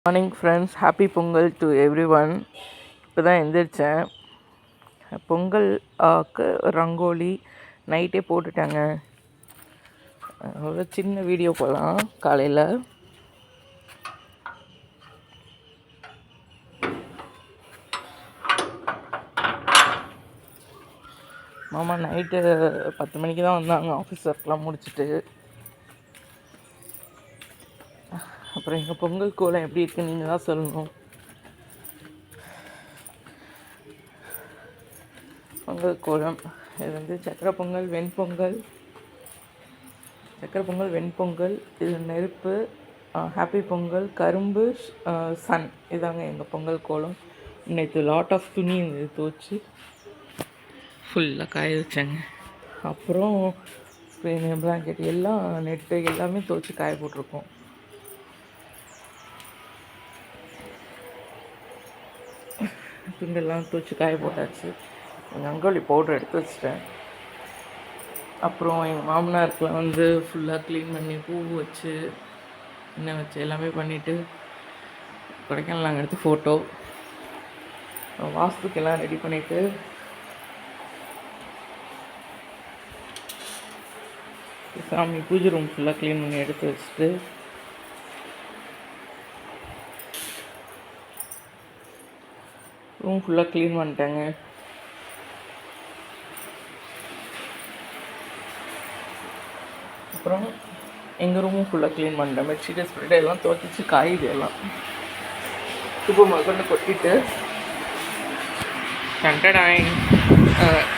Morning friends, happy Pongal to every one. இப்போ தான் எழுந்திரிச்சேன். பொங்கல் ரங்கோலி நைட்டே போட்டுட்டாங்க. ஒரு சின்ன வீடியோ போகலாம். காலையில் மாமா நைட்டு 10 மணிக்கு தான் வந்தாங்க ஆஃபீஸ் ஒர்க்லாம் முடிச்சுட்டு. அப்புறம் எங்கள் பொங்கல் கோலம் எப்படி இருக்குன்னு நீங்கள் தான் சொல்லணும். பொங்கல் கோலம் இது சக்கரை பொங்கல், வெண்பொங்கல், சக்கரை பொங்கல், வெண்பொங்கல், இது நெருப்பு, ஹாப்பி பொங்கல், கரும்பு, சன். இதாங்க எங்கள் பொங்கல் கோலம். நேற்று லாட் ஆஃப் துணி இருந்தது, துவச்சி ஃபுல்லாக காய வச்சாங்க. அப்புறம் பிளாங்கெட் எல்லாம் நெட்டு எல்லாமே துவச்சி காய போட்டிருக்கோம். துண்டெல்லாம் துவச்சி காய போட்டாச்சு. ரங்கோலி பவுடர் எடுத்து வச்சிட்டேன். அப்புறம் எங்கள் மாமனாருக்குலாம் ஃபுல்லாக க்ளீன் பண்ணி பூ வச்சு எண்ணெய் வச்சு எல்லாமே பண்ணிவிட்டு கொடைக்கானல் நாங்கள் எடுத்து ஃபோட்டோ வாஸ்துக்கெல்லாம் ரெடி பண்ணிவிட்டு சாமி பூஜை ரூம் ஃபுல்லாக க்ளீன் பண்ணி எடுத்து வச்சுட்டு ரூம் ஃபுல்லாக க்ளீன் பண்ணிட்டேங்க. அப்புறம் எங்கள் ரூமும் ஃபுல்லாக க்ளீன் பண்ணிட்டேன். பெட்ஷீட்டு ஸ்ப்ரெட் எல்லாம் துவச்சிச்சு காயுது. எல்லாம் துப்பு கொண்டு கொட்டிட்டு டண்டடாயின்.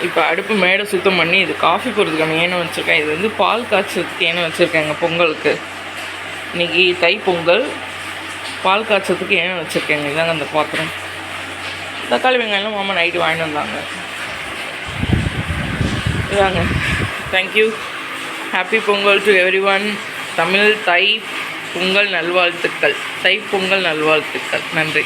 இப்போ அடுப்பு மேடை சுத்தம் பண்ணி இது காஃபி போடுறதுக்கான ஏனம் வச்சுருக்கேன். இது பால் காய்ச்சதுக்கு ஏனம் வச்சுருக்கேங்க. பொங்கலுக்கு இன்றைக்கி தை பொங்கல். பால் காய்ச்சதுக்கு ஏனம் வச்சுருக்கேங்க. இதாங்க அந்த பாத்திரம். தக்காளி வெங்காயம்லாம் மாமா நைட்டு வாங்கிட்டு வந்தாங்க. இதாங்க. Thank you. Happy Pongal to everyone. Tamil Thai Pongal நல்வாழ்த்துக்கள். தை பொங்கல் நல்வாழ்த்துக்கள். நன்றி.